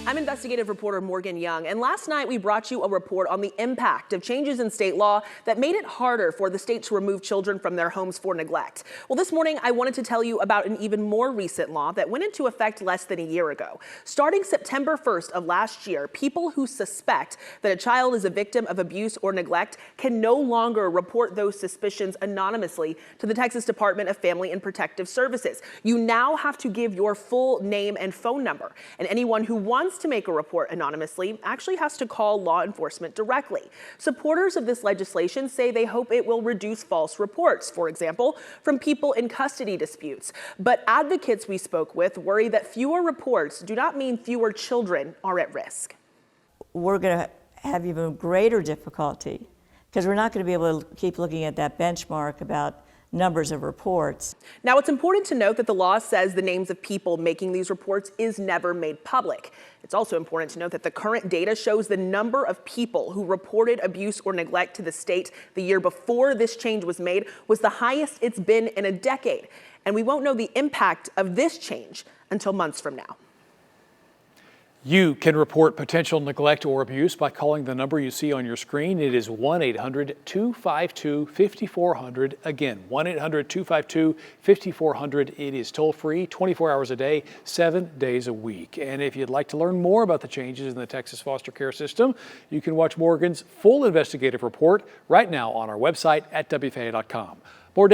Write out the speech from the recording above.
I'm investigative reporter Morgan Young, and last night we brought you a report on the impact of changes in state law that made it harder for the state to remove children from their homes for neglect. Well, this morning I wanted to tell you about an even more recent law that went into effect less than a year ago. Starting September 1st of last year, people who suspect that a child is a victim of abuse or neglect can no longer report those suspicions anonymously to the Texas Department of Family and Protective Services. You now have to give your full name and phone number, and anyone who wants to make a report anonymously actually has to call law enforcement directly. Supporters of this legislation say they hope it will reduce false reports, for example, from people in custody disputes. But advocates we spoke with worry that fewer reports do not mean fewer children are at risk. We're going to have even greater difficulty because we're not going to be able to keep looking at that benchmark about numbers of reports. Now, it's important to note that the law says the names of people making these reports is never made public. It's also important to note that the current data shows the number of people who reported abuse or neglect to the state the year before this change was made was the highest it's been in a decade. And we won't know the impact of this change until months from now. You can report potential neglect or abuse by calling the number you see on your screen. It is 1-800-252-5400. Again, 1-800-252-5400. It is toll free, 24 hours a day, 7 days a week. And if you'd like to learn more about the changes in the Texas foster care system, you can watch Morgan's full investigative report right now on our website at WFAA.com. More